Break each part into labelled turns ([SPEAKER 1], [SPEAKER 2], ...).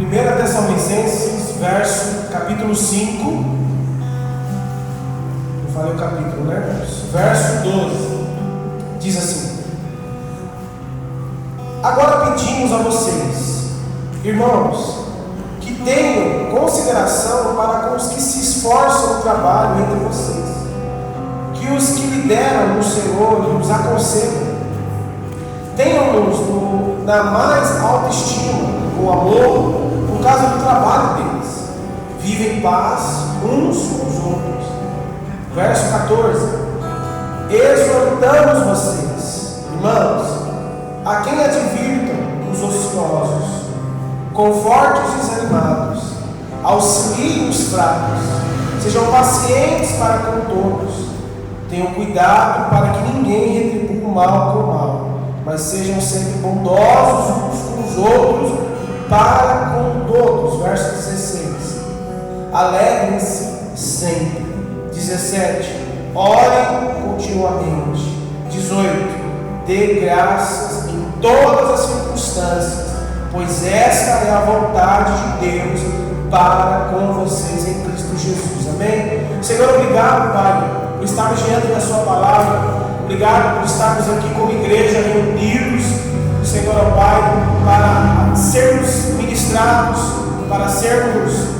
[SPEAKER 1] 1 Tessalonicenses, capítulo 5. Eu falei o capítulo, né? Verso 12. Diz assim: agora pedimos a vocês, irmãos, que tenham consideração para com os que se esforçam no trabalho entre vocês, que os que lideram no Senhor e os aconselham tenham-nos na mais alta estima, com amor, por causa do trabalho deles. Vivem em paz uns com os outros. Verso 14: exortamos vocês, irmãos, a quem advirtam os ociosos, conforte os desanimados, auxiliem os fracos, sejam pacientes para com todos, tenham cuidado para que ninguém retribua o mal com o mal, mas sejam sempre bondosos uns com os outros para com todos. Verso 16: alegrem-se sempre. 17: orem continuamente. 18: dê graças em todas as circunstâncias, pois esta é a vontade de Deus para com vocês em Cristo Jesus. Amém? Senhor, obrigado, Pai, por estarmos diante da Sua palavra. Obrigado por estarmos aqui como igreja reunidos, Senhor, ó Pai, para sermos ministrados, para sermos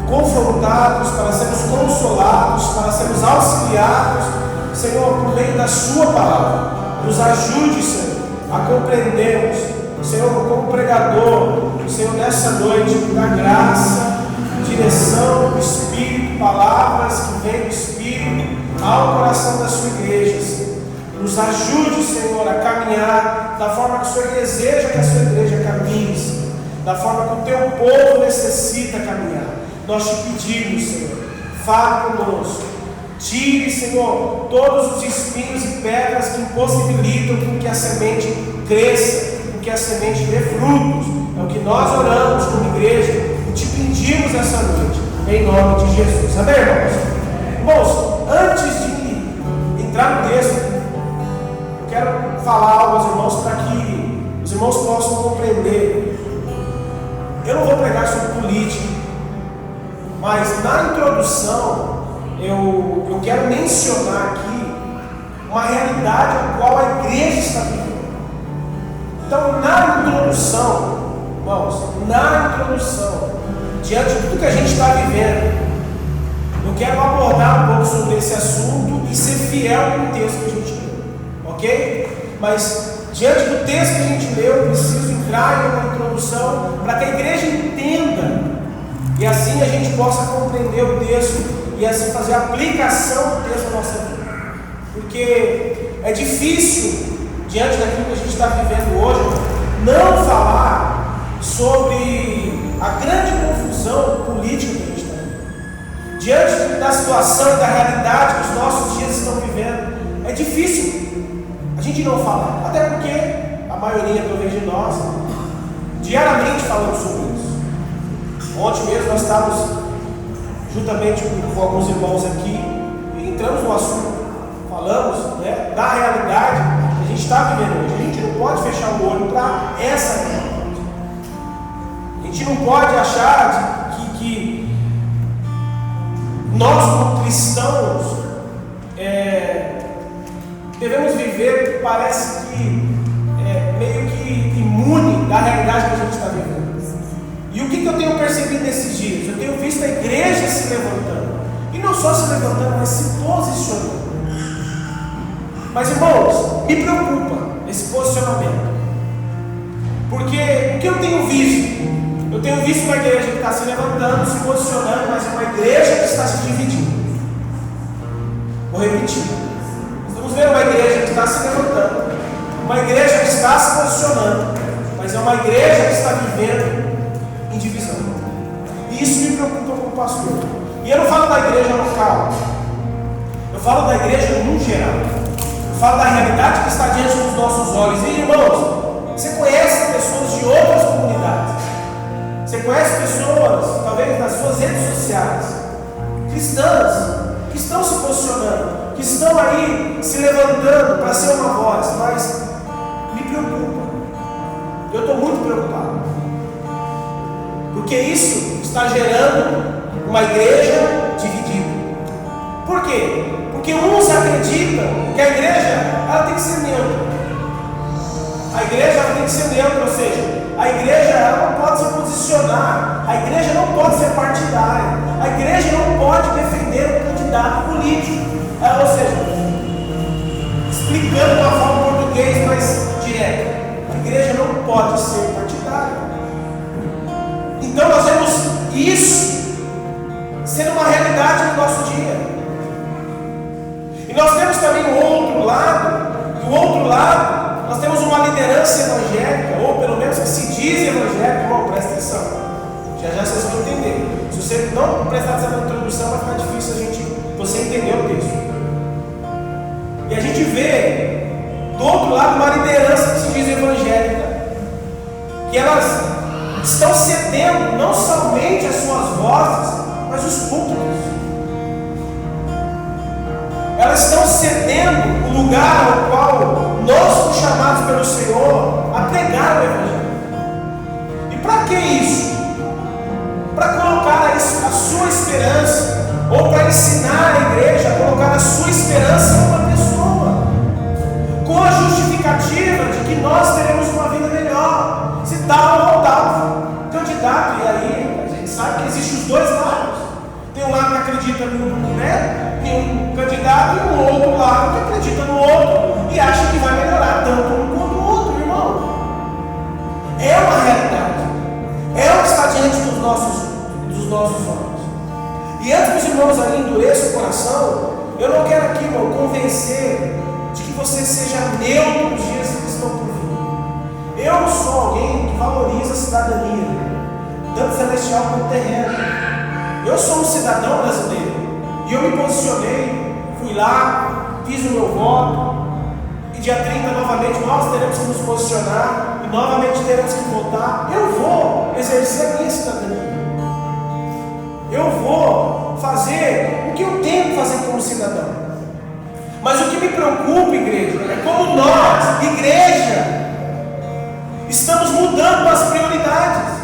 [SPEAKER 1] confrontados, para sermos consolados, para sermos auxiliados, Senhor, por meio da Sua palavra. Nos ajude, Senhor, a compreendermos, Senhor, como pregador, Senhor, nessa noite, da graça, direção do Espírito, palavras que vêm do Espírito ao coração da Sua igreja, Senhor. Nos ajude, Senhor, a caminhar da forma que o Senhor deseja que a Sua igreja caminhe, Senhor, da forma que o Teu povo necessita caminhar. Nós te pedimos, Senhor, fale conosco. Tire, Senhor, todos os espinhos e pedras que impossibilitam com que a semente cresça, com que a semente dê frutos. É o que nós oramos como igreja e te pedimos essa noite, em nome de Jesus. Amém, irmãos? Irmãos, antes de entrar no texto, eu quero falar algo aos irmãos para que os irmãos possam compreender. Eu não vou pregar sobre política, mas na introdução eu quero mencionar aqui uma realidade a qual a igreja está vivendo. Então, na introdução, irmãos, diante de tudo que a gente está vivendo, eu quero abordar um pouco sobre esse assunto e ser fiel no texto que a gente leu, ok? Mas diante do texto que a gente leu, eu preciso entrar em uma introdução para que a igreja entenda e assim a gente possa compreender o texto e assim fazer a aplicação do texto na nossa vida. Porque é difícil, diante daquilo que a gente está vivendo hoje, não falar sobre a grande confusão política que a gente está vivendo. Diante da situação e da realidade que os nossos dias estão vivendo, é difícil a gente não falar. Até porque a maioria, talvez, de nós diariamente falamos sobre isso. Ontem mesmo nós estávamos juntamente com alguns irmãos aqui e entramos no assunto, falamos, né, da realidade que a gente está vivendo hoje. A gente não pode fechar o olho para essa realidade. A gente não pode achar que nós, como cristãos, devemos viver, parece que meio que imune da realidade que a gente está vivendo. E o que eu tenho percebido nesses dias? Eu tenho visto a igreja se levantando, e não só se levantando, mas se posicionando. Mas, irmãos, me preocupa esse posicionamento, porque o que eu tenho visto? Eu tenho visto uma igreja que está se levantando, se posicionando, mas é uma igreja que está se dividindo. Vou repetir. Estamos vendo uma igreja que está se levantando, uma igreja que está se posicionando, mas é uma igreja que está vivendo em divisão. E isso me preocupa como pastor. E eu não falo da igreja local, eu falo da igreja no geral. Eu falo da realidade que está diante dos nossos olhos. E, irmãos, você conhece pessoas de outras comunidades, você conhece pessoas, talvez nas suas redes sociais, cristãs, que estão se posicionando, que estão aí se levantando para ser uma voz, mas me preocupa. Eu estou muito preocupado. Porque isso está gerando uma igreja dividida. Por quê? Porque uns acreditam que a igreja ela tem que ser neutra. A igreja ela tem que ser neutra, ou seja, a igreja ela não pode se posicionar, a igreja não pode ser partidária, a igreja não pode defender um candidato político. Ou seja, explicando de uma forma português mais direta, a igreja não pode ser partidária. Então nós vemos isso sendo uma realidade no nosso dia. E nós temos também o outro lado. Do outro lado, nós temos uma liderança evangélica, ou pelo menos que se diz evangélica. Irmão, presta atenção. Já vocês vão entender. Se você não prestar atenção na introdução, vai ficar difícil você entender o texto. E a gente vê do outro lado uma liderança que se diz evangélica, que elas estão cedendo não somente as suas vozes, mas os púlpitos. Elas estão cedendo o lugar ao qual nós fomos chamados pelo Senhor a pregar o Evangelho. E para que isso? Para colocar a sua esperança, ou para ensinar a igreja a colocar a sua esperança em uma pessoa, com a justificativa de que nós teremos uma vida melhor, se tal ou tal candidato. E aí a gente sabe que existem os dois lados. Tem um lado que acredita em um candidato, e um outro lado que acredita no outro e acha que vai melhorar tanto um quanto o outro, irmão. É uma realidade, é o que está diante dos nossos olhos. E antes que os irmãos ali endureçam o coração, eu não quero aqui, irmão, convencer de que você seja neutro nos dias que estão por vir. Eu sou alguém que valoriza a cidadania, tanto celestial quanto terrena. Eu sou um cidadão brasileiro e eu me posicionei, fui lá, fiz o meu voto, e dia 30 novamente nós teremos que nos posicionar e novamente teremos que votar. Eu vou exercer a minha cidadania, eu vou fazer o que eu tenho que fazer como cidadão. Mas o que me preocupa, igreja, é como nós, igreja, estamos mudando as prioridades.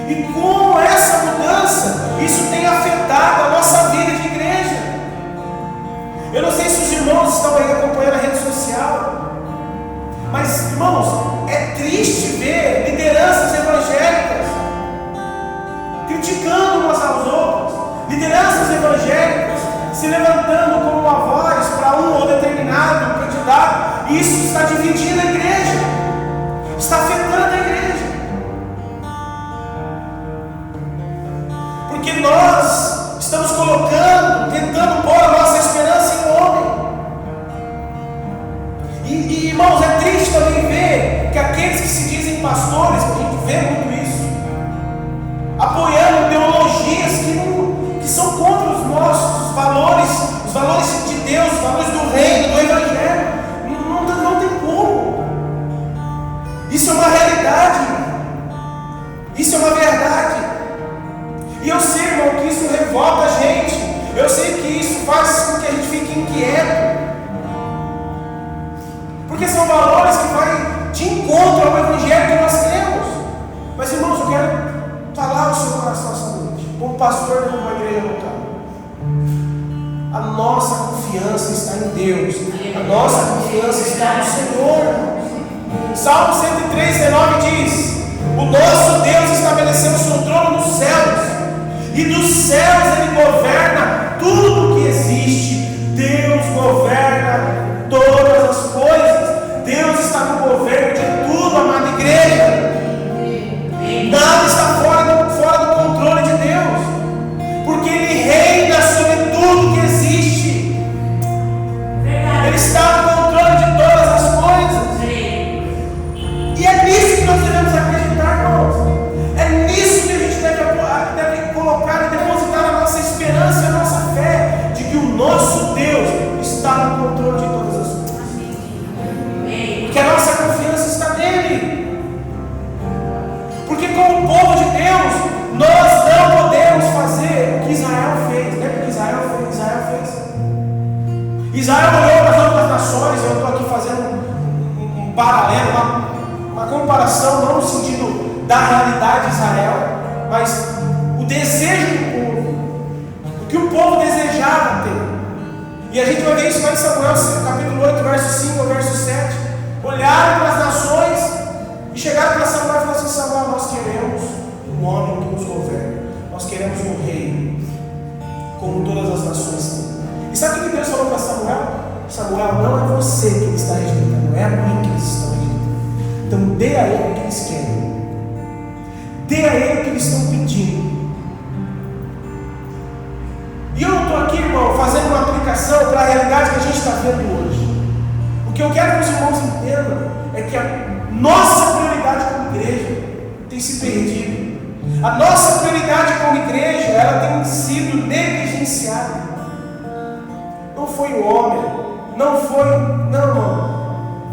[SPEAKER 1] E como essa mudança, isso tem afetado a nossa vida de igreja. Eu não sei se os irmãos estão aí acompanhando a rede social, mas, irmãos, é triste ver lideranças evangélicas criticando umas às outras, lideranças evangélicas se levantando como uma voz para um ou determinado candidato, e isso está dividindo a igreja, está afetando a igreja. Porque nós estamos tentando pôr a nossa esperança em um homem. E irmãos, é triste também ver que aqueles que se dizem pastores, que a gente vê muito isso, apoiando teologias que são contra os nossos valores, os valores de Deus, os valores do reino, do Evangelho. Não tem como. Isso é uma realidade, isso é uma verdade. E eu sei, irmão, que isso revolta a gente. Eu sei que isso faz com que a gente fique inquieto, porque são valores que vão de encontro ao Evangelho que nós temos. Mas, irmãos, eu quero falar ao seu coração essa noite, como pastor de uma igreja local. A nossa confiança está em Deus, a nossa confiança está no Senhor. Salmo 103:19 diz: o nosso Deus estabeleceu o seu trono nos céus, e dos céus Ele governa tudo que existe. Deus governa todas as coisas. Deus está no governo de tudo, amada igreja. Nada está fora do controle de Deus, porque Ele reina sobre tudo que existe. Ele está no controle de todas as coisas. E é nisso que nós devemos acreditar, irmãos. É nisso que a gente deve colocar e depositar a nossa esperança e a nossa fé, de que o nosso Deus está no controle de todas as coisas. Porque a nossa confiança está nele. Porque como povo de Deus, nós não podemos fazer o que Israel fez. Lembra o que Israel fez? Israel olhou para as outras nações. Eu estou aqui fazendo um paralelo, uma comparação, não no sentido da realidade de Israel, mas o desejo do povo, o que o povo desejava ter. E a gente vai ver isso lá em Samuel, capítulo 8, verso 5 ao verso 7. Olharam para as nações e chegaram para Samuel e falaram assim: Samuel, nós queremos um homem que nos governe, nós queremos um rei, como todas as nações têm. E sabe o que Deus falou para Samuel? Samuel, não é você que ele está rejeitando, é a mim que eles estão rejeitando. Então dê a ele o que eles querem, dê a ele o que eles estão pedindo. E eu não estou aqui, irmão, fazendo uma aplicação para a realidade que a gente está vendo hoje. O que eu quero que os irmãos entendam é que a nossa prioridade como igreja tem se perdido. A nossa prioridade como igreja, ela tem sido negligenciada. Não foi o homem, não,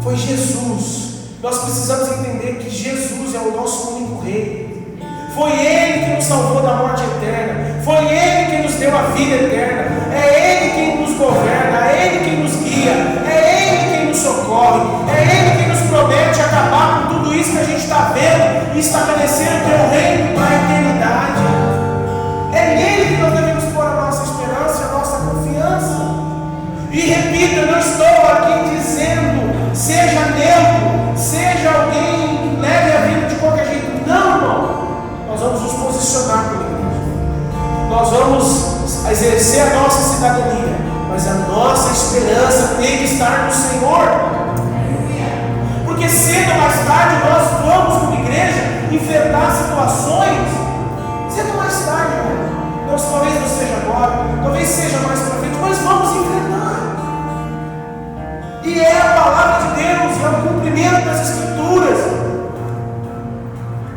[SPEAKER 1] foi Jesus. Nós precisamos entender que Jesus é o nosso único rei. Foi Ele que nos salvou da morte eterna, foi Ele que nos deu a vida eterna, é Ele quem nos governa, é Ele quem nos guia, é Ele quem nos socorre, é Ele quem nos promete acabar com tudo isso que a gente está vendo e estabelecer o teu reino para a eternidade. É nele que nós devemos pôr a nossa esperança e a nossa confiança. E repito, eu não estou aqui dizendo seja neutro, seja alguém que leve a vida de qualquer jeito. Não, irmão. Nós vamos nos posicionar como igreja. Nós vamos exercer a nossa cidadania, mas a nossa esperança tem que estar no Senhor. Porque cedo ou mais tarde nós vamos, como igreja, enfrentar situações. Cedo ou mais tarde, irmão. Então, talvez não seja agora, talvez seja mais para frente, mas vamos enfrentar. E é a palavra de Deus, é o cumprimento das Escrituras.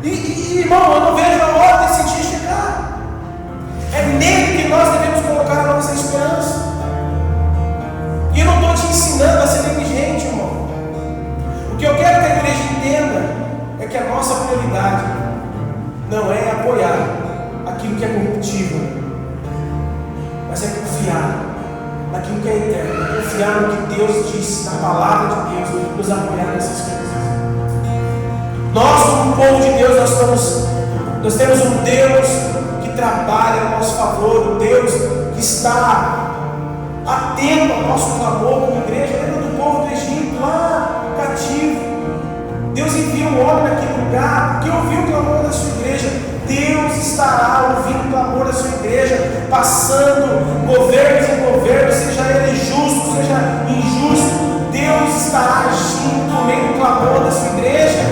[SPEAKER 1] E irmão, eu não vejo a hora desse dia chegar. É nele que nós devemos colocar a nossa esperança. E eu não estou te ensinando a ser negligente, irmão. O que eu quero que a igreja entenda é que a nossa prioridade não é apoiar aquilo que é corruptível, mas é confiar naquilo que é eterno, é confiar no que Deus disse, na palavra de Deus, nos apoiar nessas coisas. Nós, como povo de Deus, nós temos um Deus que trabalha a nosso favor, um Deus que está atento ao nosso clamor como igreja. Lembra do povo do Egito, lá cativo? Deus envia um homem naquele lugar, que ouviu o clamor da sua igreja. Deus estará ouvindo o clamor da sua igreja, passando governos em governos, seja ele justo, seja injusto. Deus estará agindo no meio do clamor da sua igreja.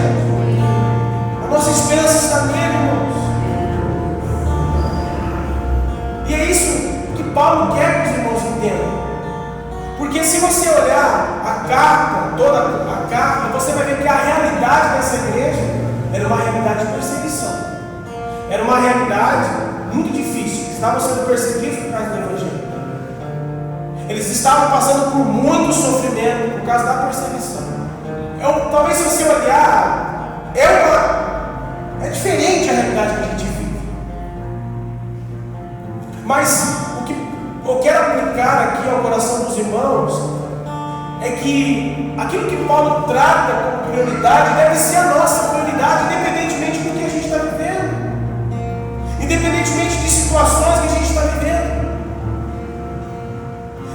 [SPEAKER 1] A nossa esperança está nele, irmãos. E é isso que Paulo quer que os irmãos entendam. Porque se você olhar a carta, toda a carta, você vai ver que a realidade dessa igreja era uma realidade de perseguição. Era uma realidade muito difícil. Eles estavam sendo perseguidos por causa do Evangelho. Eles estavam passando por muito sofrimento por causa da perseguição. Talvez se você olhar, é diferente a realidade que a gente vive. Mas o que eu quero aplicar aqui ao coração dos irmãos é que aquilo que Paulo trata como prioridade deve ser a nossa prioridade, independentemente do que a gente está vivendo, independentemente de situações que a gente está vivendo.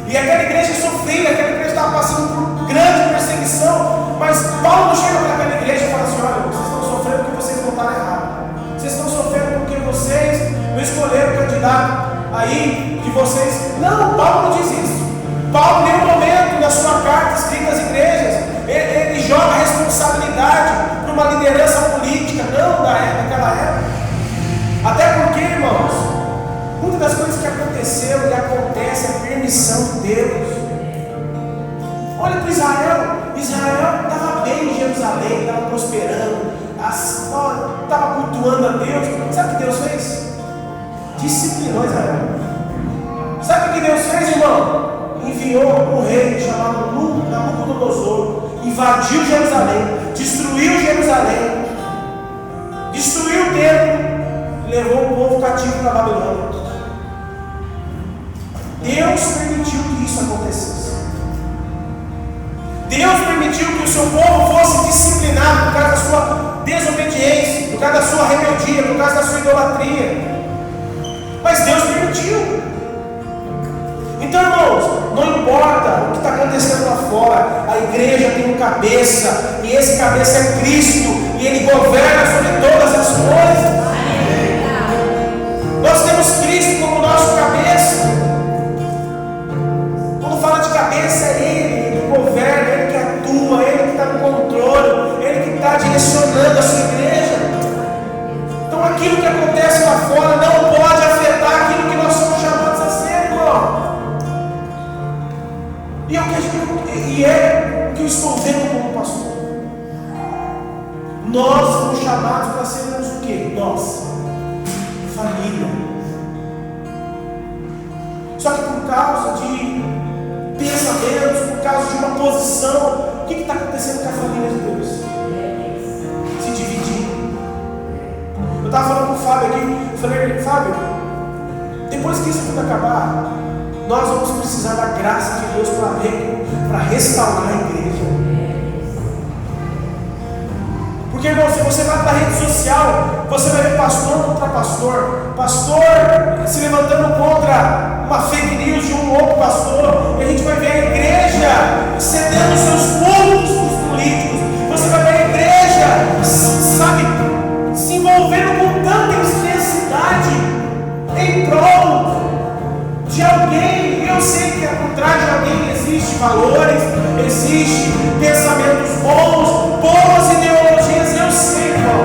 [SPEAKER 1] E aquela igreja sofria, aquela igreja estava passando por grande perseguição, mas Paulo não chega para aquela igreja e fala assim: olha, vocês estão sofrendo porque vocês votaram errado, vocês estão sofrendo porque vocês não escolheram o candidato aí que vocês... Não, Paulo não diz isso. Paulo, em nenhum momento na sua carta escrita às igrejas, ele joga a responsabilidade para uma liderança política, não daquela época. Até porque, irmãos, muitas das coisas que aconteceu e acontece é permissão de Deus. Olha para Israel estava bem em Jerusalém, estava prosperando, estava cultuando a Deus. Sabe o que Deus fez? Disciplinou Israel. Sabe o que Deus fez, irmão? Enviou um rei chamado Nabucodonosor, invadiu Jerusalém, destruiu Jerusalém, destruiu o templo, levou o povo cativo para Babilônia. Deus permitiu que isso acontecesse. Deus permitiu que o seu povo fosse disciplinado por causa da sua desobediência, por causa da sua rebeldia, por causa da sua idolatria. cabeça, e esse cabeça é Cristo, e Ele governa sobre todas as coisas. Nós temos Cristo como nosso cabeça. Quando fala de cabeça, é Ele que governa, Ele que atua, Ele que está no controle, Ele que está direcionando a sua igreja. Então aquilo que acontece lá fora não pode afetar aquilo que nós somos chamados a ser, irmão. E é o que eu estou vendo como pastor. Nós somos chamados para sermos o quê? Nós, família. Só que por causa de pensamentos, por causa de uma posição, o que está acontecendo com a família de Deus? Se dividindo. Eu estava falando com o Fábio aqui, falei, Fábio, depois que isso tudo acabar, nós vamos precisar da graça de Deus para restaurar a igreja. Porque, irmão, se você vai para a rede social, você vai ver pastor contra pastor, pastor se levantando contra uma fake news de um outro pastor, e a gente vai ver a igreja cedendo seus cultos para os políticos. Você vai ver a igreja, sabe, se envolvendo com tanta intensidade em prol de alguém. Eu sei que por trás de alguém existem valores, existem pensamentos bons, boas ideologias, eu sei, irmão.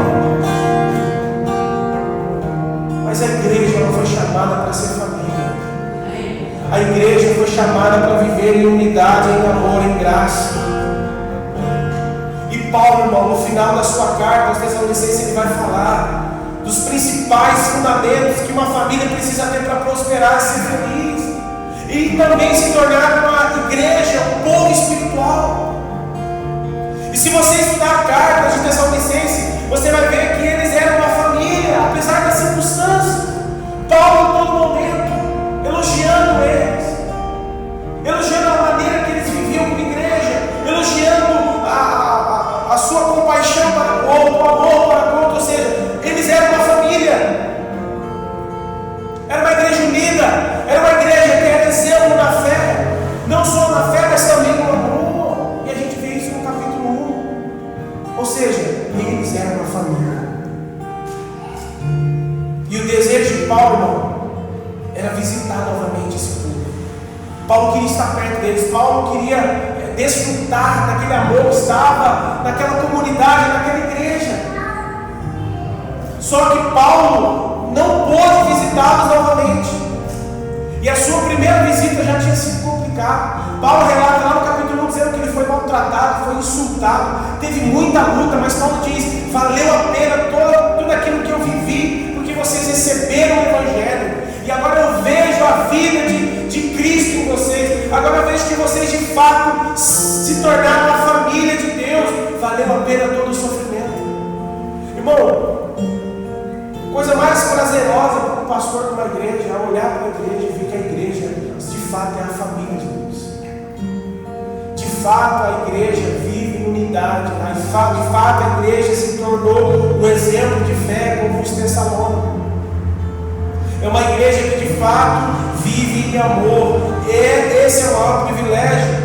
[SPEAKER 1] Mas a igreja não foi chamada para ser família. A igreja foi chamada para viver em unidade, em amor, em graça. E Paulo, irmão, no final da sua carta aos Tessalonicenses, ele vai falar dos principais fundamentos que uma família precisa ter para prosperar e ser feliz. E também se tornar uma igreja, um povo espiritual. E se você estudar a carta de Tessalonicenses, você vai ver que eles eram uma família, apesar das circunstâncias. Paulo, em todo momento, elogiando eles, elogiando a maneira que eles viviam como igreja, elogiando a sua compaixão para o outro, o amor para o outro. Ou seja, eles eram uma família, era uma igreja unida, era uma igreja que era zelo na fé, não só na fé, mas também no amor. E a gente vê isso no capítulo 1. Ou seja, eles eram uma família. E o desejo de Paulo, irmão, era visitar novamente esse povo. Paulo queria estar perto deles. Paulo queria desfrutar daquele amor que estava naquela comunidade, naquela igreja. Só que Paulo não pôde visitá-los novamente. E a sua primeira visita já tinha sido complicada. Paulo relata lá no capítulo 1 dizendo que ele foi maltratado, foi insultado, teve muita luta, mas Paulo diz: valeu a pena tudo aquilo que eu vivi, porque vocês receberam o Evangelho. E agora eu vejo a vida de Cristo em vocês. Agora eu vejo que vocês de fato se tornaram a família de Deus. Valeu a pena todo o sofrimento. Irmão, coisa mais prazerosa para um pastor de uma igreja é olhar para a igreja e ver que a igreja de fato é a família de Deus. De fato a igreja vive em unidade. De fato a igreja se tornou um exemplo de fé como os Tessalônicos. É uma igreja que de fato vive em amor. E esse é o maior privilégio.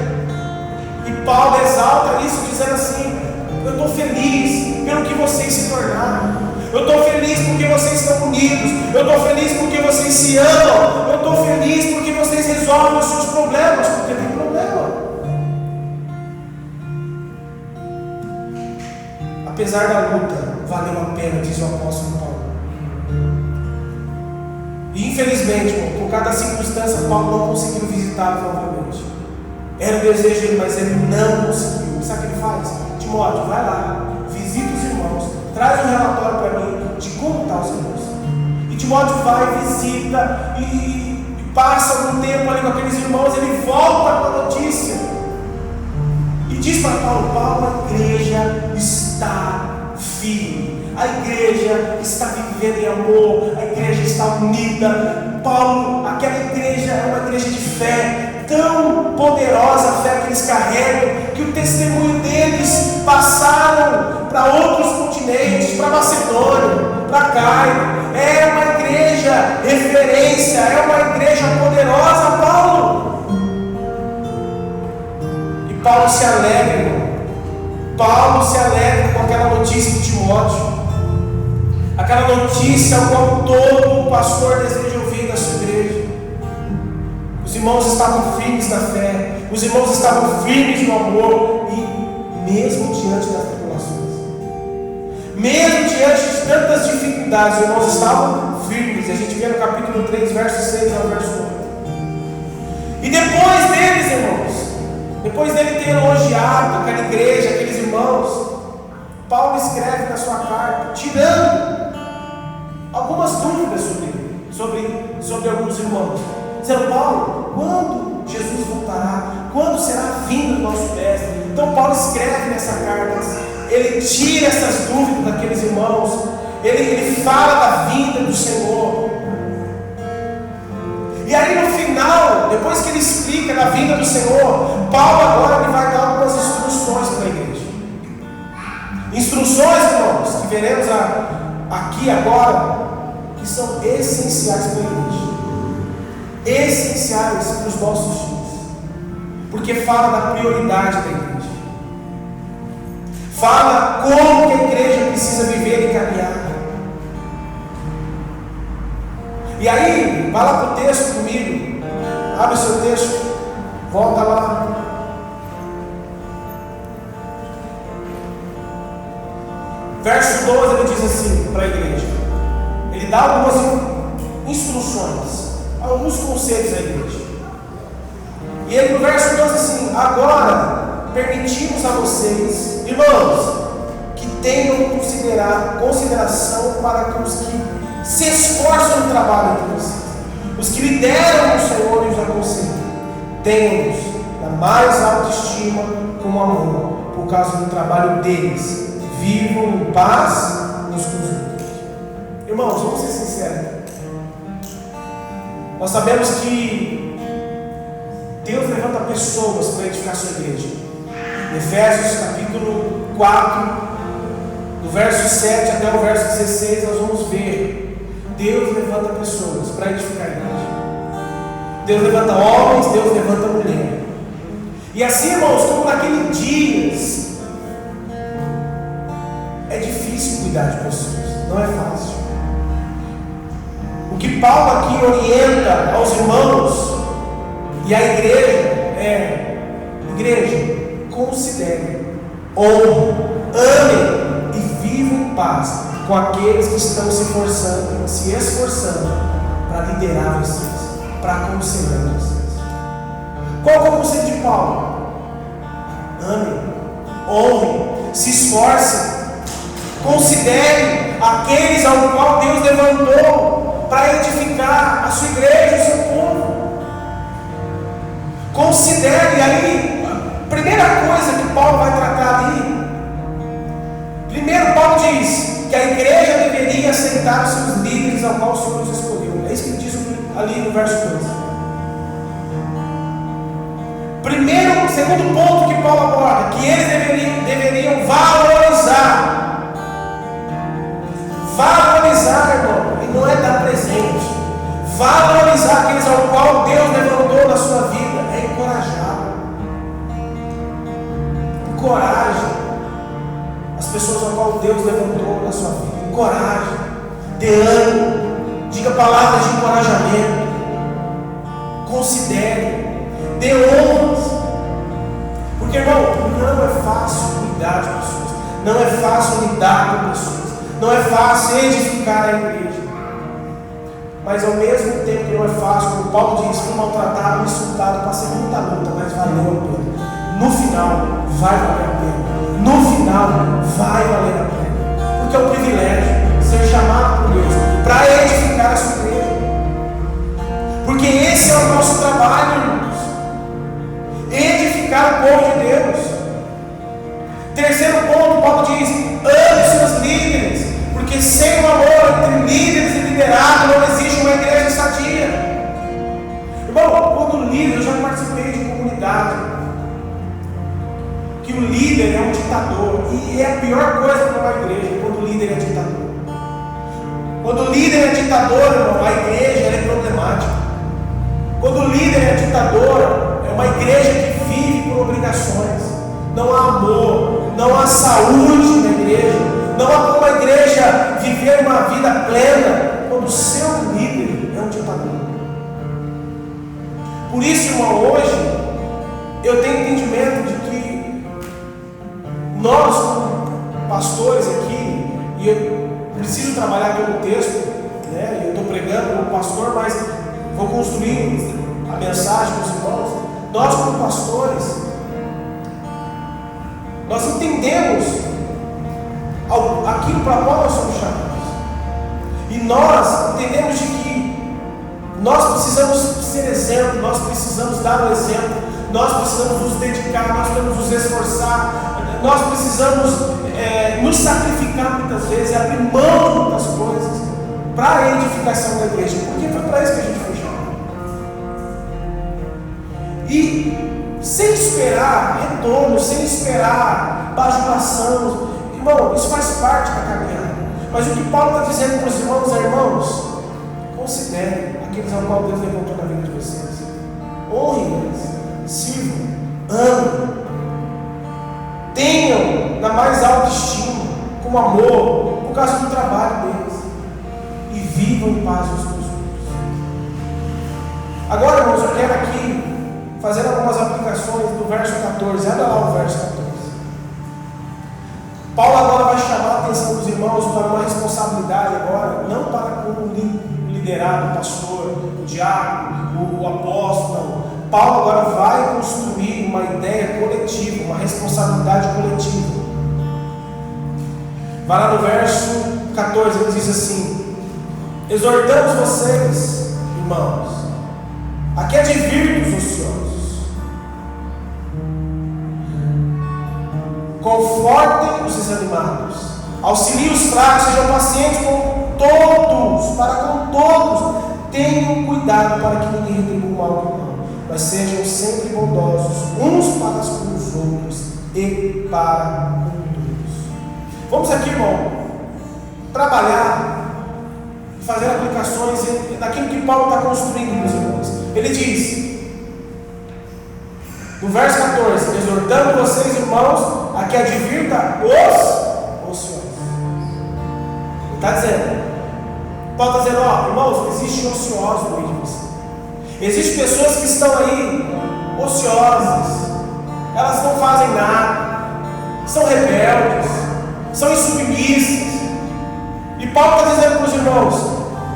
[SPEAKER 1] E Paulo exalta isso dizendo assim: eu estou feliz pelo que vocês se tornaram. Eu estou feliz porque vocês estão unidos. Eu estou feliz porque vocês se amam. Eu estou feliz porque vocês resolvem os seus problemas. Porque tem problema. Apesar da luta, valeu a pena, diz o apóstolo Paulo. E infelizmente, por cada circunstância, Paulo não conseguiu visitá-los novamente. Era o desejo dele, mas ele não conseguiu. Sabe o que ele faz? Timóteo, vai lá, visita os irmãos, traz um relatório para mim de como estão os irmãos. E Timóteo vai, visita e passa um tempo ali com aqueles irmãos. Ele volta com a notícia e diz para Paulo: Paulo, a igreja está firme. A igreja está vivendo em amor, a igreja está unida. Paulo, aquela igreja é uma igreja de fé, tão poderosa a fé que eles carregam, que o testemunho deles passaram para outros continentes, para Macedônia, para Cairo. É uma igreja referência, é uma igreja poderosa, Paulo. E Paulo se alegra Paulo se alegra com aquela notícia de Timóteo, aquela notícia ao qual todo pastor deseja ouvir da sua igreja. Os irmãos estavam firmes na fé, os irmãos estavam firmes no amor, e mesmo diante das tribulações, mesmo diante de tantas dificuldades, os irmãos estavam firmes. A gente vê no capítulo 3, verso 6 ao verso 8. E depois deles, irmãos, depois dele ter elogiado aquela igreja, aqueles irmãos, Paulo escreve na sua carta, tirando algumas dúvidas sobre alguns irmãos, dizendo: Paulo, quando Jesus voltará? Quando será a vinda do nosso mestre? Então Paulo escreve nessa carta, ele tira essas dúvidas daqueles irmãos, ele fala da vinda do Senhor. E aí no final, depois que ele explica da vinda do Senhor, Paulo agora ele vai dar algumas instruções para a igreja. Instruções, irmãos, que veremos aqui agora, que são essenciais para a igreja, essenciais para os nossos dias, porque fala da prioridade da igreja, fala como que a igreja precisa viver e caminhar. E aí, vai lá para o texto comigo, abre o seu texto, volta lá. Verso 12, ele diz assim para a igreja, ele dá algumas instruções, alguns conselhos à igreja. E ele no verso 12 assim: agora permitimos a vocês, irmãos, que tenham consideração para que os que se esforçam no trabalho entre vocês, os que lideram o Senhor e os aconselham, tenham-nos na mais alta estima como amor, por causa do trabalho deles. Vivam em paz uns com os outros. Irmãos, vamos ser sinceros. Nós sabemos que Deus levanta pessoas para edificar a sua igreja. Em Efésios capítulo 4, do verso 7 até o verso 16, nós vamos ver Deus levanta pessoas para edificar a igreja. Deus levanta homens, Deus levanta mulheres. E assim, irmãos, como naqueles dias, é difícil cuidar de pessoas, não é fácil. O que Paulo aqui orienta aos irmãos e à igreja é: igreja, considere, honre, amem e vivam em paz com aqueles que estão se esforçando para liderar vocês, para aconselhar vocês. Qual é o conselho de Paulo? Amem, honrem, se esforcem, considere aqueles ao qual Deus levantou para edificar a sua igreja, o seu povo. Considere. Aí, a primeira coisa que Paulo vai tratar ali, primeiro Paulo diz que a igreja deveria aceitar os seus líderes ao qual o Senhor os escolheu. É isso que ele diz ali no verso 12. Segundo ponto que Paulo aborda, que eles deveriam valorizar, irmão, e não é dar presente, valorizar aqueles ao qual Deus levantou na sua vida, é encorajar. Encoraje as pessoas ao qual Deus levantou na sua vida, encoraje, dê ânimo, diga palavras de encorajamento, considere, dê honras. Porque, irmão, não é fácil cuidar de pessoas, não é fácil lidar com pessoas, não é fácil edificar a igreja. Mas ao mesmo tempo que não é fácil, como Paulo diz, fui maltratado, insultado, passei muita luta, mas valeu a pena. No final, vai valer a pena. No final, vai valer a pena. Porque é um privilégio ser chamado por Deus para edificar a sua igreja. Porque esse é o nosso trabalho, irmãos. Edificar o povo de Deus. Terceiro ponto, Paulo diz: ame seus líderes, porque sem o amor entre líderes e liderado não existe uma igreja sadia. Irmão, quando líder, eu já participei de comunidade que o líder é um ditador, e é a pior coisa para uma igreja, quando o líder é ditador. Quando o líder é ditador, irmão, a igreja é problemática. Quando o líder é ditador, é uma igreja que vive por obrigações, não há amor, não há saúde na igreja, não há como a igreja viver uma vida plena quando o seu líder é um ditador. Por isso, irmão, hoje eu tenho entendimento de que nós, como pastores aqui, e eu preciso trabalhar pelo texto, né? Eu estou pregando como pastor, mas vou construir a mensagem com os irmãos. Nós, como pastores, nós entendemos aquilo para qual nós somos chamados, e nós entendemos de que nós precisamos ser exemplo, nós precisamos dar o exemplo, nós precisamos nos dedicar, nós precisamos nos esforçar, nós precisamos nos sacrificar muitas vezes, abrir mão de muitas coisas para a edificação da igreja, porque foi para isso que a gente foi chamado. E sem esperar retorno, sem esperar bajulação, irmão, isso faz parte da caminhada. Mas o que Paulo está dizendo para os irmãos é: irmãos, considerem aqueles ao qual Deus levantou na vida de vocês, honrem-os, sirvam, amem, tenham na mais alta estima, com amor, por causa do trabalho deles, e vivam em paz uns com os outros. Agora, irmãos, eu quero aqui fazer algumas aplicações do verso 14. Olha lá o verso 14. Paulo agora vai chamar a atenção dos irmãos para uma responsabilidade agora, não para como o liderado, o pastor, o diácono, o apóstolo. Paulo agora vai construir uma ideia coletiva, uma responsabilidade coletiva. Vai lá no verso 14, ele diz assim: exortamos vocês, irmãos, a que advirtam os ociosos, confortem os desanimados, auxiliem os fracos, sejam pacientes com todos, para com todos, tenham cuidado para que ninguém retribua o mal com o mal, mas sejam sempre bondosos uns para com os outros e para com todos. Vamos aqui, irmão, trabalhar e fazer aplicações naquilo que Paulo está construindo, meus irmãos. Ele diz no verso 14: exortando vocês, irmãos, a que advirta os ociosos. Ele está dizendo, Paulo está dizendo: ó, irmãos, existem ociosos no meio de vocês. Existem pessoas que estão aí ociosas, elas não fazem nada, são rebeldes, são insubmissas. E Paulo está dizendo para os irmãos,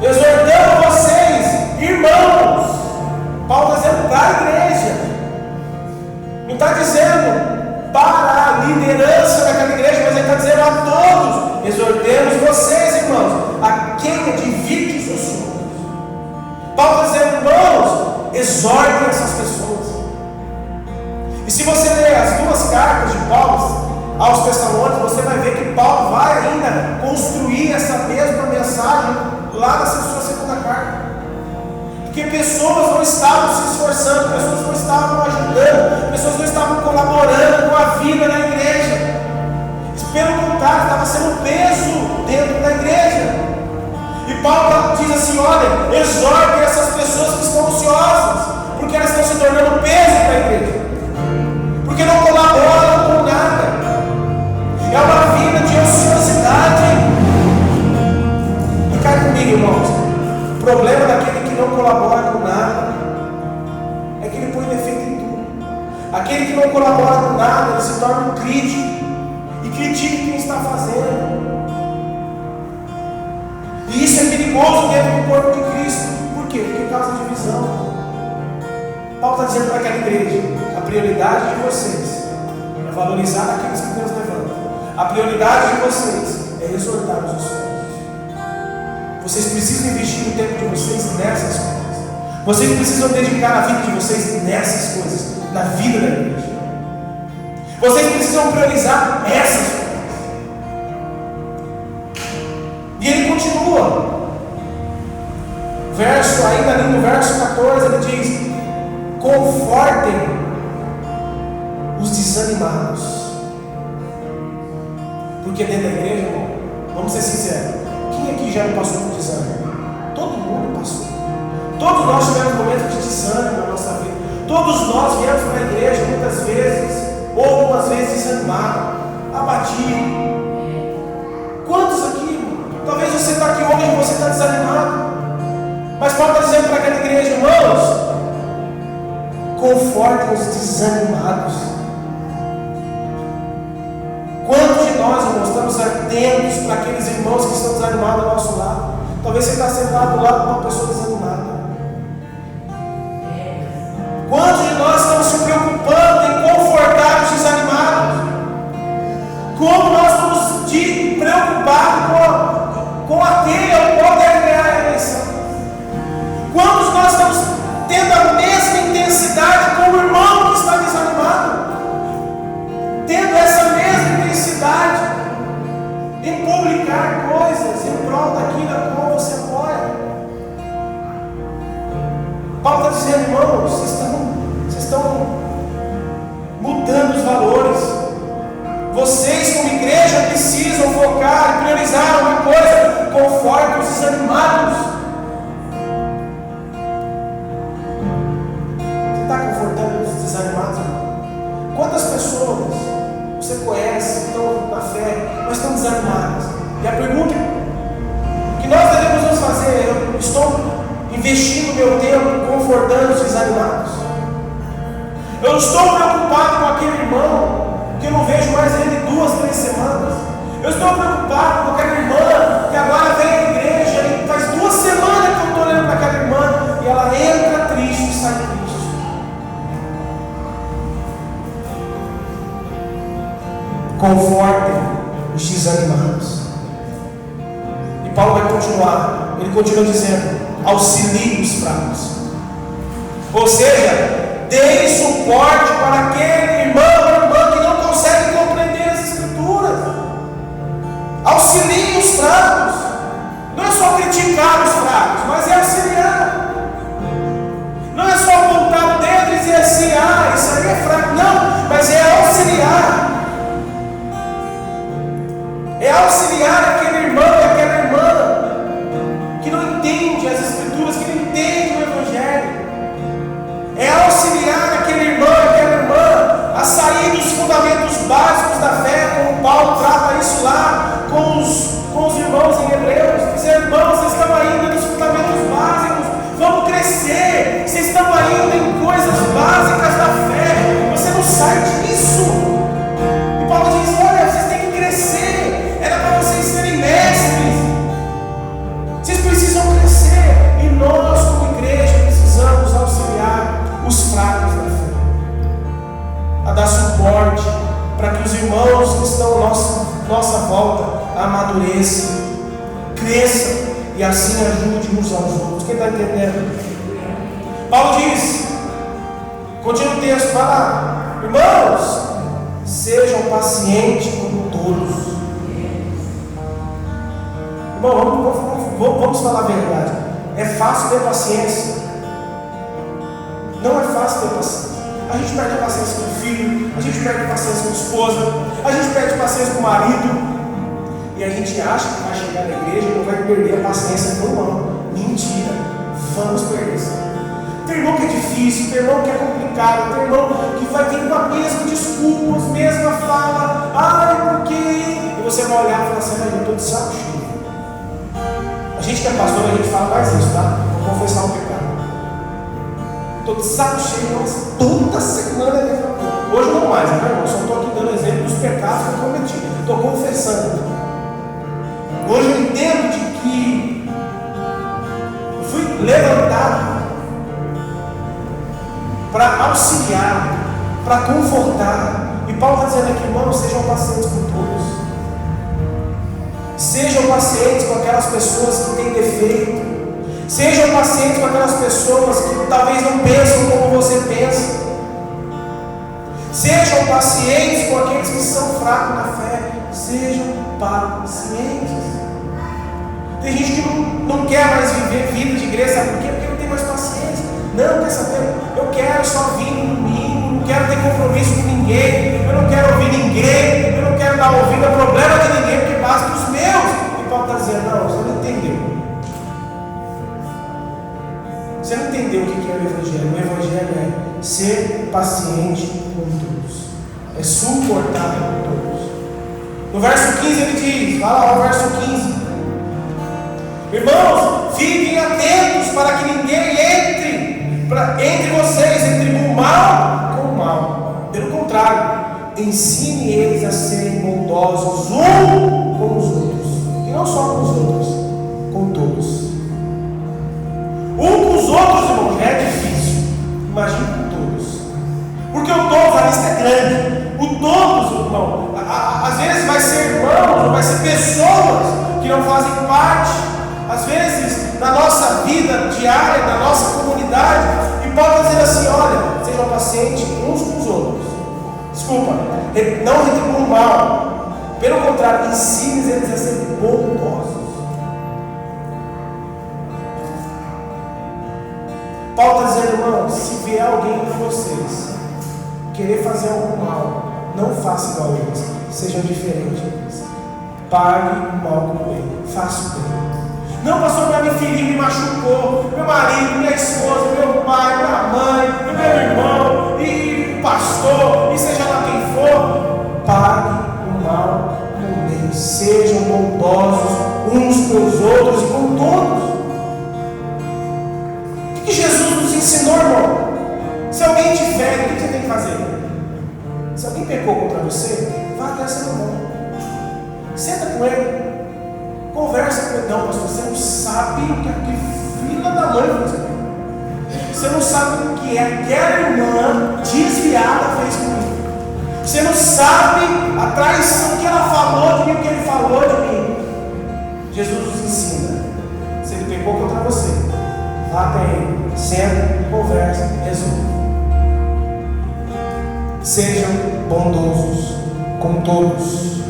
[SPEAKER 1] exortando vocês, irmãos. Paulo está dizendo para a igreja, não está dizendo para a liderança daquela igreja, mas ele está dizendo a todos: exortemos vocês, irmãos, a quem advirte os ociosos. Paulo está dizendo: irmãos, exortem essas pessoas. E se você ler as duas cartas de Paulo aos Tessalônicos, você vai ver que Paulo vai ainda construir essa mesma mensagem lá na sua segunda carta. Porque pessoas não estavam se esforçando, pessoas não estavam ajudando, pessoas não estavam colaborando com a vida na igreja. Pelo contrário, estava sendo um peso dentro da igreja. E Paulo diz assim: olha, exortem essas pessoas que estão ociosas, porque elas estão se tornando peso para a igreja, porque não colaboram com nada. É uma vida de ociosidade. E cai comigo, irmãos, o problema daquele que não colabora com nada é que ele põe defeito em tudo. Aquele que não colabora com nada, ele se torna um crítico e critica quem está fazendo. E isso é perigoso dentro do corpo de Cristo. Por quê? Porque causa divisão. Paulo está dizendo para aquela igreja: a prioridade de vocês é valorizar aqueles que Deus levanta. A prioridade de vocês é exortar os ociosos. Vocês precisam investir o tempo de vocês nessas coisas. Vocês precisam dedicar a vida de vocês nessas coisas, na vida da igreja. Vocês precisam priorizar essas coisas. E ele continua. Ainda ali no verso 14, ele diz: confortem os desanimados. Porque dentro da igreja, irmão, vamos ser sinceros, quem aqui já não passou por desânimo? Todo mundo passou. Todos nós tivemos momentos de desânimo na nossa vida. Todos nós viemos para a igreja muitas vezes, ou algumas vezes desanimados. abatido. Quantos aqui, talvez você está aqui hoje e você está desanimado, mas Paulo está dizendo para aquela igreja: irmãos, confortem os desanimados. Quantos de nós, irmãos, estamos atentos para aqueles irmãos que estão desanimados ao nosso lado? Talvez você está sentado do lado de uma pessoa desanimada. Quantos de nós estamos se preocupando em confortar os desanimados? Como nós estamos preocupados com aquele ao qual deve ganhar a eleição? Quantos nós estamos tendo a mesma intensidade com o irmão que está desanimado? Tendo essa mesma intensidade em publicar coisas em prol daquilo a qual você apoia? Paulo está dizendo: irmãos, vocês estão mudando os valores. Vocês, como igreja, precisam focar e priorizar uma coisa: conforte os desanimados. Você está confortando os desanimados, irmão? Quantas pessoas você conhece, estão na fé, mas estão desanimadas? E a pergunta que nós devemos nos fazer: eu estou investindo meu tempo confortando os desanimados? Eu estou preocupado com aquele irmão que eu não vejo mais ele 2, 3 semanas? Eu estou preocupado com aquela irmã que agora vem à igreja e faz 2 semanas que eu estou olhando para aquela irmã e ela entra triste e sai triste. Confortem os desanimados. E Paulo vai continuar. Ele continua dizendo: auxiliem os fracos. Ou seja, deem suporte para aquele irmão ou irmã que não consegue compreender as Escrituras. Auxiliem os fracos. Não é só criticar os fracos, mas é auxiliar. Não é só apontar o dedo e dizer assim: ah, isso aí é fraco. Não, mas é auxiliar. É auxiliar aquele irmão e aquela irmã que não entende as Escrituras, que não entende o Evangelho. É auxiliar aquele irmão e aquela irmã a sair dos fundamentos básicos da fé, como Paulo trata isso lá com os irmãos em Hebreus. Dizer: irmãos, vocês estão ainda nos fundamentos básicos, vamos crescer. Vocês estão ainda em coisas básicas da fé, você não sai disso. E Paulo diz: olha, vocês têm que crescer. Era para vocês serem mestres. Vocês precisam crescer. E nós, como igreja, precisamos auxiliar os fracos da fé, a dar suporte para que os irmãos que estão à nossa volta amadureçam, cresçam e assim ajudem uns aos outros. Quem está entendendo? Paulo diz, continua o texto, fala: irmãos, sejam pacientes como todos. Irmão, vamos falar a verdade. É fácil ter paciência? Não é fácil ter paciência. A gente perde a paciência com o filho, a gente perde a paciência com a esposa, a gente perde a paciência com o marido, e a gente acha que vai chegar na igreja e não vai perder a paciência com o irmão. Mentira, vamos perder isso. Tem irmão que é difícil, tem irmão que é complicado, tem irmão que vai vir com a mesma desculpa, a mesma fala: ai, por quê? E você vai olhar e falar assim: eu estou de saco cheio. A gente que é pastor, a gente fala mais isso, tá? Vou confessar um pecado. Estou de saco cheio, mas toda semana é mesmo. Hoje não mais, né, irmão? Só estou aqui dando exemplo dos pecados que eu cometi. Estou confessando. Hoje eu entendo de que eu fui levantado para auxiliar, para confortar. E Paulo está dizendo aqui: irmãos, sejam pacientes com todos. Sejam pacientes com aquelas pessoas que têm defeito. Sejam pacientes com aquelas pessoas que talvez não pensam como você pensa. Sejam pacientes com aqueles que são fracos na fé. Sejam pacientes. Tem gente que não quer mais viver vida de igreja, sabe por quê? Porque não tem mais paciência. Não, quer saber? Eu quero só vir no domingo, não quero ter compromisso com ninguém, eu não quero ouvir ninguém, eu não quero dar ouvido a problema de ninguém, porque basta os meus. E Paulo está dizendo: não, você não entendeu. Você não entendeu o que é o Evangelho. O Evangelho é ser paciente com todos, é suportar com todos. No verso 15 ele diz, vai lá o verso 15. Irmãos, fiquem atentos para que ninguém entre vocês, entre o mal com o mal. Pelo contrário, ensine eles a serem bondosos um com os outros. E não só com os outros, com todos. Um com os outros, irmãos, já é difícil. Imagine com todos. Porque o todos, a lista é grande. O todos, irmão, às vezes vai ser irmãos, vai ser pessoas que não fazem parte, às vezes, da nossa vida diária, da nossa comunidade. E pode dizer assim: olha, sejam pacientes uns com os outros. Desculpa, não retribuam o mal. Pelo contrário, ensine eles a serem bondosos. Paulo está dizendo, irmão, se vier alguém para vocês querer fazer algum mal, não faça igual a eles, sejam diferentes deles. Pague o mal com o bem, faça o bem. Não, pastor, me feriu, me machucou, meu marido, minha esposa, meu pai, minha mãe, meu irmão, e o pastor, e seja lá quem for, pague o mal com o bem. Sejam bondosos uns com os outros e com todos. O que Jesus nos ensinou, irmão? Se alguém te fere, o que você tem que fazer? Se alguém pecou contra você, vá até essa mão. Senta com ele. Conversa com ele. Não, pastor, você não sabe o que a filha da mãe fez. Você não sabe o que aquela irmã desviada fez comigo. Você não sabe a traição que ela falou de mim, o que ele falou de mim. Jesus nos ensina. Se ele pecou contra você, vá até ele, senta, conversa, resolve. Sejam bondosos com todos.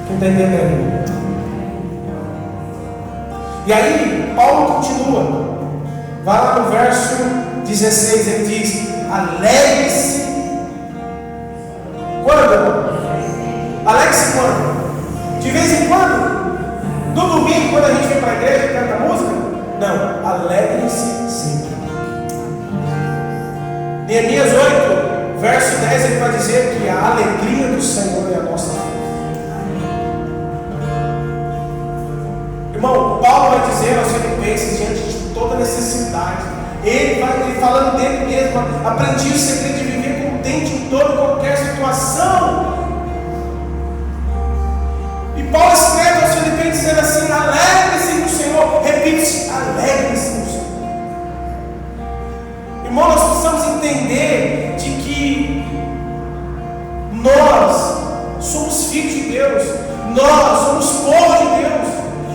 [SPEAKER 1] Quem está entendendo? E aí, Paulo continua. Vai lá no verso 16, ele diz: alegre-se. Quando? Alegre-se quando? De vez em quando? No domingo, quando a gente vem para a igreja e canta música? Não, alegre-se sempre. Neemias 8, verso 10, ele vai dizer que a alegria do Senhor é a nossa vida. Irmão, Paulo vai dizer aos Filipenses, diante de toda necessidade, ele falando dele mesmo: aprendi o segredo de viver contente em toda e qualquer situação. E Paulo escreve aos Filipenses dizendo assim: alegre-se no Senhor. Repite-se: alegre-se no Senhor. Irmão, nós precisamos entender de que nós somos filhos de Deus, nós somos povo de Deus.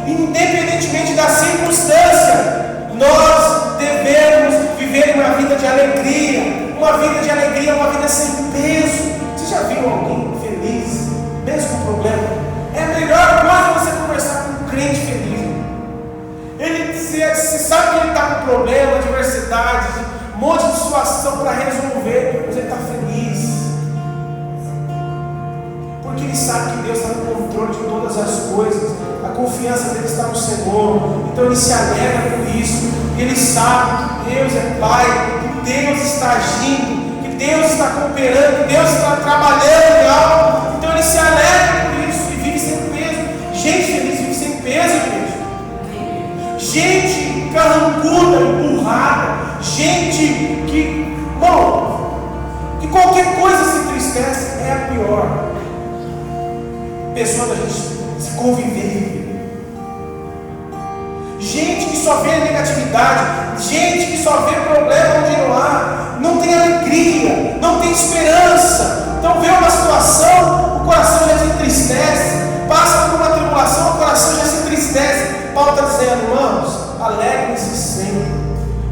[SPEAKER 1] Independentemente da circunstância, nós devemos viver uma vida de alegria. Uma vida de alegria, uma vida sem peso. Você já viu alguém feliz, mesmo com problema? É a melhor coisa você conversar com um crente feliz. Você sabe que ele está com problema, adversidade, um monte de situação para resolver, mas ele está feliz. Porque ele sabe que Deus está no controle de todas as coisas. A confiança dele está no Senhor. Então ele se alegra por isso. Ele sabe que Deus é Pai, que Deus está agindo, que Deus está cooperando, que Deus está trabalhando em algo. Então ele se alegra por isso e vive sem peso. Gente feliz vive sem peso, igreja. Gente carrancuda, empurrada, gente que, bom, que qualquer coisa se entristece, é a pior pessoa da gente se conviver. Gente que só vê negatividade, gente que só vê problema onde não há, não tem alegria, não tem esperança. Então vê uma situação, o coração já se entristece, passa por uma tribulação, o coração já se entristece. Paulo está dizendo: irmãos, alegrem-se sempre.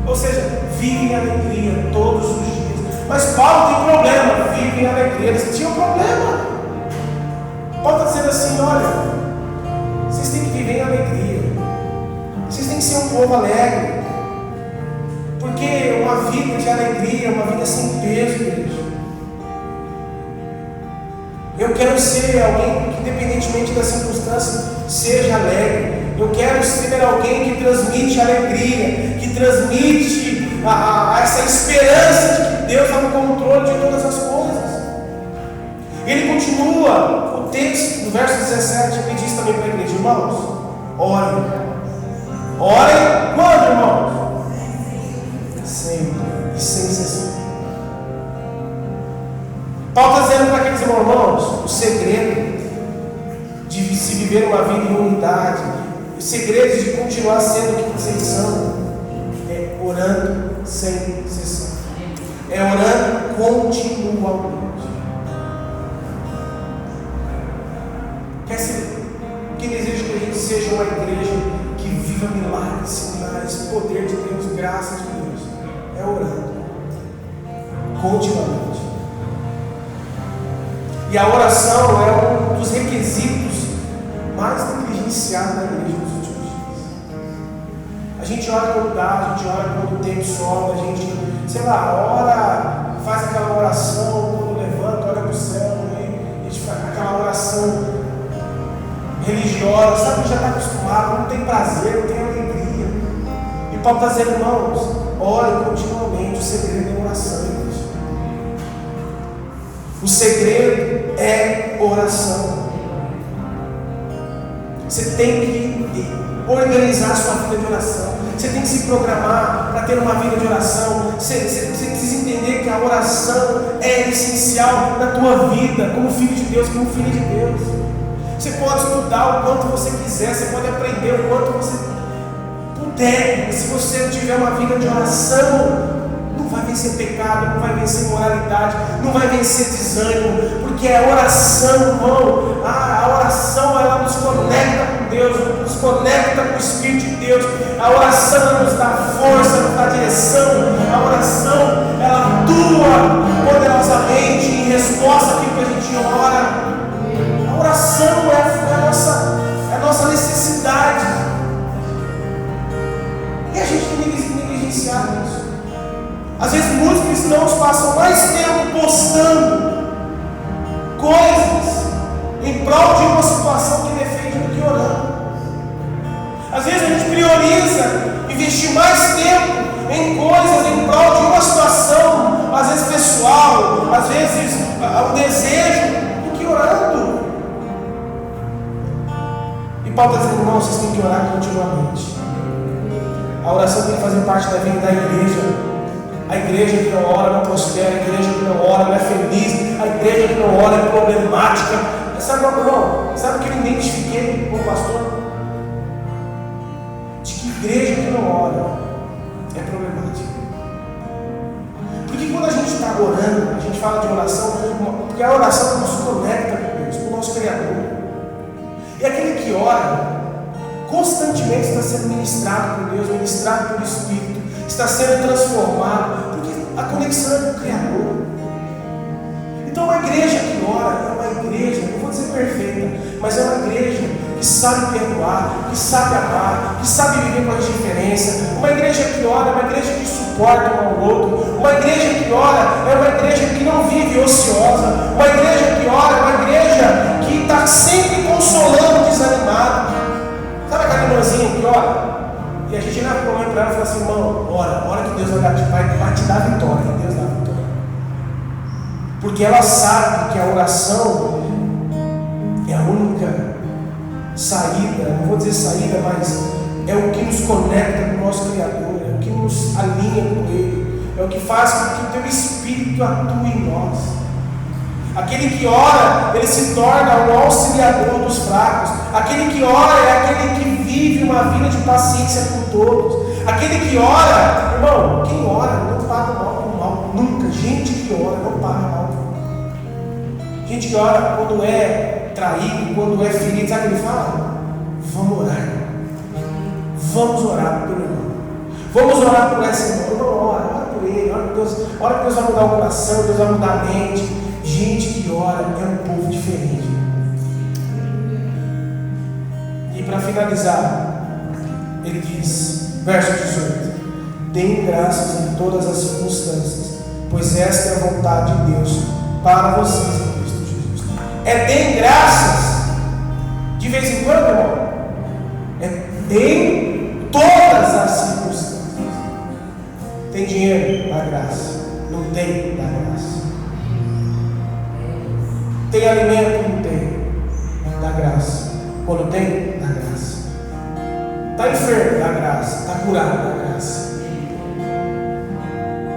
[SPEAKER 1] Ou seja, vivem alegria todos os dias. Mas Paulo tem problema, vivem alegria. Eles tinham problema. Paulo está dizendo assim: olha, vocês têm que viver em alegria. Vocês têm que ser um povo alegre. Porque uma vida de alegria, uma vida sem peso, igreja. Eu quero ser alguém que, independentemente da circunstância, seja alegre. Eu quero ser alguém que transmite alegria, que transmite essa esperança de que Deus está no controle de todas as coisas. E ele continua o texto, no verso 17, ele diz também para a igreja: irmãos, orem. Orem quando, irmãos? Sempre e sem cessar. Paulo está dizendo para aqueles irmãos: o segredo de se viver uma vida em unidade, o segredo de continuar sendo o que vocês são, é orando sem cessar, é orando continuamente. Que deseja que a gente seja uma igreja que viva milagres, sinais, poder de Deus, graça de Deus, é orando continuamente. E a oração é um dos requisitos mais negligenciados da igreja nos últimos dias. A gente ora quando dá, a gente ora quando o tempo sobra, a gente, sei lá, ora, faz aquela oração, quando levanta, olha para o céu, a gente faz aquela oração religiosa, sabe, já está acostumado, não tem prazer, não tem alegria. E Paulo está dizendo: irmãos, orem continuamente. O segredo é oração, igreja. O segredo é oração. Você tem que organizar a sua vida de oração. Você tem que se programar para ter uma vida de oração. Você precisa entender que a oração é essencial na tua vida, como filho de Deus, como filha de Deus. Você pode estudar o quanto você quiser, você pode aprender o quanto você puder, mas se você não tiver uma vida de oração, não vai vencer pecado, não vai vencer moralidade, não vai vencer desânimo, porque a oração, irmão, a oração ela nos conecta com Deus, nos conecta com o Espírito de Deus. A oração ela nos dá força, nos dá direção. A oração ela atua poderosamente em resposta àquilo que a gente ora. A oração é a nossa necessidade. E a gente tem negligenciado isso. Às vezes muitos cristãos passam mais tempo postando coisas em prol de uma situação que defende do que orando. Às vezes a gente prioriza investir mais tempo em coisas em prol de uma situação, às vezes pessoal, às vezes um desejo, do que orando. E Paulo está dizendo: irmão, vocês têm que orar continuamente. A oração tem que fazer parte da vida da igreja. A igreja que não ora não prospera, a igreja que não ora não é feliz, a igreja que não ora é problemática. Sabe, irmão, sabe o que eu identifiquei como pastor? De que igreja que não ora é problemática. Porque quando a gente está orando, a gente fala de oração, porque a oração nos conecta com Deus, com o nosso Criador. E aquele que ora, constantemente está sendo ministrado por Deus, ministrado pelo Espírito, está sendo transformado, porque a conexão é com o Criador. Então uma igreja que ora é uma igreja, não vou dizer perfeita, mas é uma igreja que sabe perdoar, que sabe amar, que sabe viver com a diferença. Uma igreja que ora é uma igreja que suporta um ao outro. Uma igreja que ora é uma igreja que não vive ociosa. Uma igreja que ora é uma igreja que está sempre consolando o desanimado. Sabe aquela irmãzinha que ora? E a gente leva o problema para ela e fala assim: irmão, ora que Deus vai te dar vitória. Deus dá vitória. Porque ela sabe que a oração é a única saída, não vou dizer saída, mas é o que nos conecta com o nosso Criador, é o que nos alinha com Ele, é o que faz com que o Teu Espírito atue em nós. Aquele que ora, ele se torna um auxiliador dos fracos. Aquele que ora é aquele que vive uma vida de paciência com todos. Aquele que ora, irmão, quem ora não paga mal com mal, nunca. Gente que ora não paga mal com mal. Gente que ora quando é traído, quando é ferido, sabe o que ele fala? Vamos orar. Vamos orar pelo irmão. Vamos orar por esse irmão. Não, ora por ele, ora que Deus vai mudar o coração, Deus vai mudar a mente. Gente que ora é um povo diferente. E para finalizar, ele diz, verso 18: deem graças em todas as circunstâncias, pois esta é a vontade de Deus para vocês em Cristo Jesus. É deem graças de vez em quando, irmão. É deem todas as circunstâncias. Tem dinheiro? Dá graça. Não tem? Dá graça. Tem alimento? Não tem. Dá graça. Quando tem, dá graça. Está enfermo? Dá graça. Está curado? Dá graça.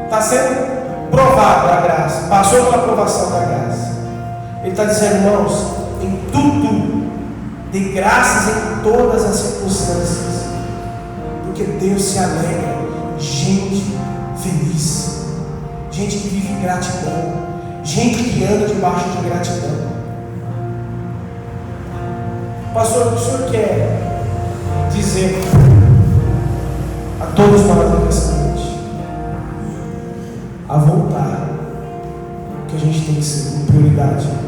[SPEAKER 1] Está sendo provado? Dá graça. Passou pela provação? Dá graça. Ele está dizendo, irmãos, em tudo, dê graças em todas as circunstâncias, porque Deus se alegra. Gente feliz, gente que vive em gratidão, gente que anda debaixo de gratidão. Pastor, o que o senhor quer dizer a todos nós nessa noite? A voltar, que a gente tem que ser uma prioridade.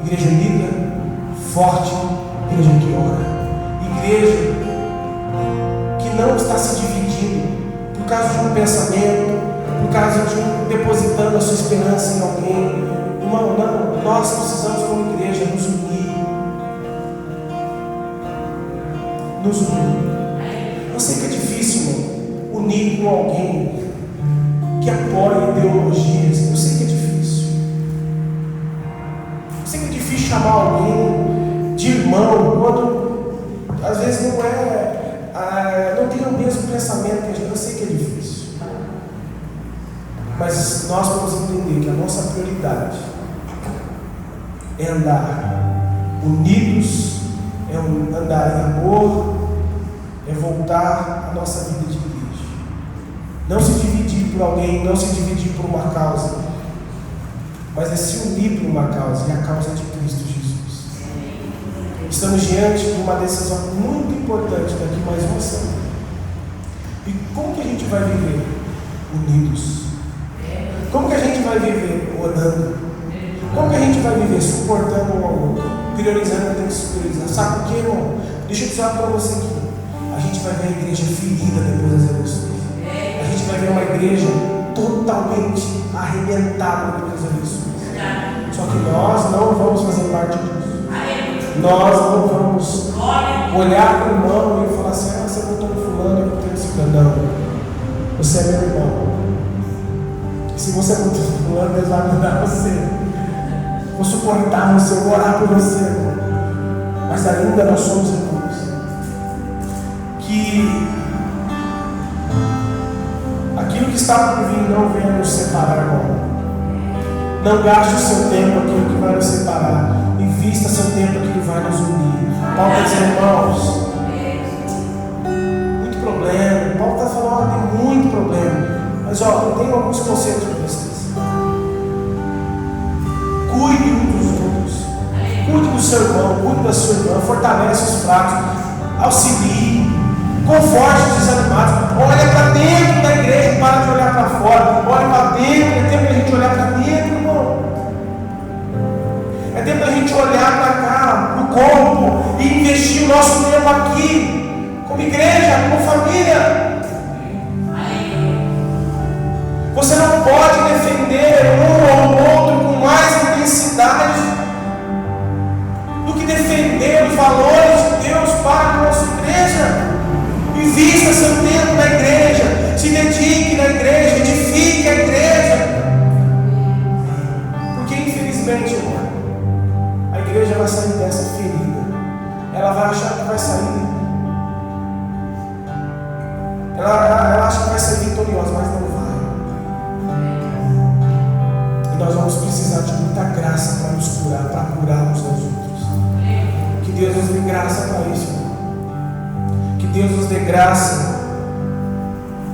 [SPEAKER 1] Igreja unida, forte, igreja que ora, igreja que não está se dividindo por causa de um pensamento, por causa de um depositando a sua esperança em alguém. Irmão, não, nós precisamos como igreja nos unir. Nos unir. Eu sei que é difícil, irmão, unir com alguém que apoia ideologias. Eu sei que é difícil. Chamar alguém de irmão, quando às vezes não tem o mesmo pensamento que a gente. Eu sei que é difícil, mas nós vamos entender que a nossa prioridade é andar unidos, é andar em amor, é voltar à nossa vida de igreja, não se dividir por alguém, não se dividir por uma causa, mas é se unir por uma causa, e a causa é de Cristo Jesus. Estamos diante de uma decisão muito importante daqui mais uma semana. E como que a gente vai viver? Unidos. Como que a gente vai viver? Orando. Como que a gente vai viver? Suportando um ao outro, priorizando o que tem que se priorizar. Sabe por quê, irmão? Deixa eu dizer para você aqui. A gente vai ver a igreja ferida depois das eleições. A gente vai ver uma igreja totalmente arrebentada depois das eleições. Só que nós não vamos fazer parte disso. Nós não vamos olhar para o irmão e falar assim: ah, você votou no fulano, eu votei no ciclano. Não, você é meu irmão. E se você votou no fulano, Deus vai mudar você. Vou suportar você, vou orar por você. Mas ainda nós somos irmãos. Que aquilo que está por vir não venha nos separar, irmão. Não gaste o seu tempo aquilo que vai nos separar. Invista seu tempo aquilo que vai nos unir. Paulo está dizendo, irmãos, muito problema. Paulo está falando, tem muito problema. Mas ó, eu tenho alguns conselhos para vocês. Cuide um dos outros. Cuide do seu irmão, cuide da sua irmã. Fortalece os fracos. Auxilie. Conforte os desanimados. Olha para dentro da igreja, para de olhar para fora. Olha para dentro, é tempo da gente olhar para dentro, irmão. É tempo da gente olhar para cá, no corpo, e investir o nosso tempo aqui, como igreja, como família. Você não pode defender um ou outro com mais intensidade do que defender os valores de Deus para a nossa igreja. Invista seu tempo na igreja, se dedique na igreja, edifique a igreja. Porque infelizmente, irmão, a igreja vai sair dessa ferida. Ela vai achar que vai sair. Ela acha que vai ser vitoriosa, mas não vai. E nós vamos precisar de muita graça para nos curar, para curar uns aos outros. Que Deus nos dê graça para isso, irmão. Que Deus nos dê graça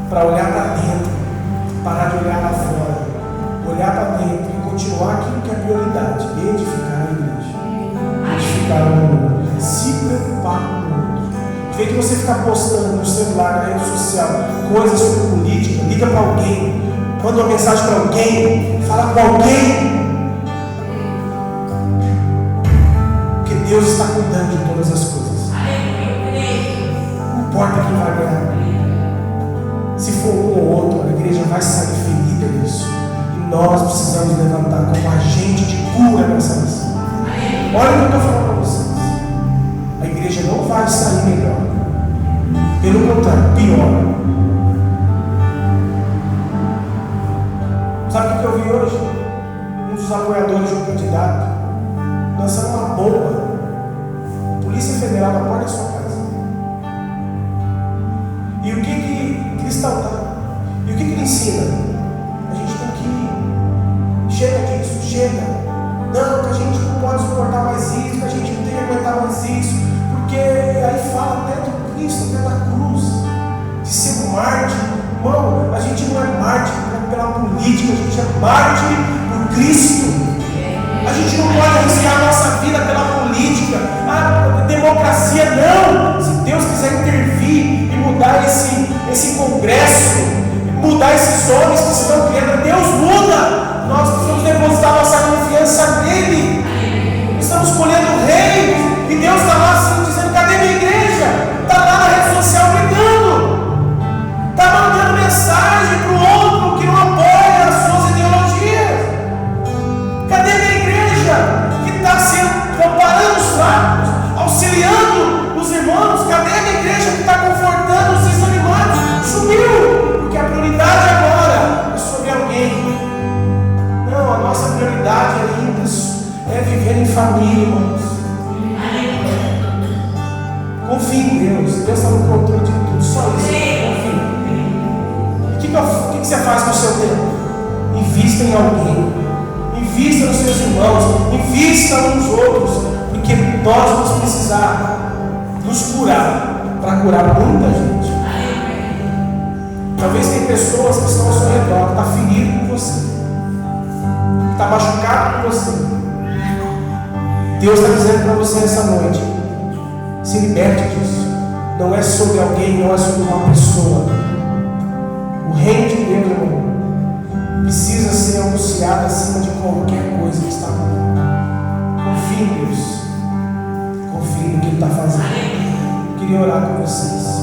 [SPEAKER 1] para olhar para dentro, parar de olhar lá fora, olhar para dentro e continuar aquilo que é prioridade: edificar a igreja, edificar o mundo, se preocupar com o mundo. De vez de você ficar postando no celular, na rede social, coisas sobre política, liga para alguém, manda uma mensagem para alguém, fala com alguém, porque Deus está cuidando de todas as coisas. Não importa quem vai ganhar. Se for um ou outro, a igreja vai sair ferida disso. E nós precisamos levantar como agente de cura nessa nação. Olha o que eu estou falando para vocês. A igreja não vai sair melhor. Pelo contrário, pior. Sabe o que eu vi hoje? dos apoiadores de um candidato lançando uma bomba, Polícia Federal na porta da sua casa. E o que cristão tá? E o que ele ensina? A gente tem que chega disso, chega. Não, que a gente não pode suportar mais isso, que a gente não tem que aguentar mais isso, porque aí fala até do Cristo, até da cruz, de ser um mártir. Irmão, a gente não é mártir pela política, a gente é mártir por Cristo. A gente não pode arriscar a nossa vida pela política, a democracia, não. Se Deus quiser intervir e mudar esse congresso, mudar esses homens que estão criando, Deus muda. Nós precisamos depositar nossa confiança nele. Estamos escolhendo reis e Deus está lá assim, dizendo: cadê minha igreja? Está lá na rede social brigando, está mandando mensagem para o outro que não apoia as suas ideologias. Cadê minha igreja que está comparando os fracos, auxiliando os irmãos? Cadê a minha igreja que está confortando os desanimados? Sumiu, porque a prioridade agora é sobre alguém. Não, a nossa prioridade ainda é viver em família, irmãos. Confie em Deus. Deus está no controle de tudo. Só isso. Confie. O que você faz com o seu tempo? Invista em alguém. Invista nos seus irmãos. Invista nos outros. Porque nós vamos precisar nos curar para curar muita gente. Talvez tem pessoas que estão ao seu redor, que estão feridas com você, que está machucado com você. Deus está dizendo para você essa noite: se liberte disso. Não é sobre alguém, não é sobre uma pessoa. O reino de Deus, irmão, precisa ser anunciado acima de qualquer coisa que está acontecendo. Confie em Deus. Confie no que Ele está fazendo. Eu queria orar com vocês.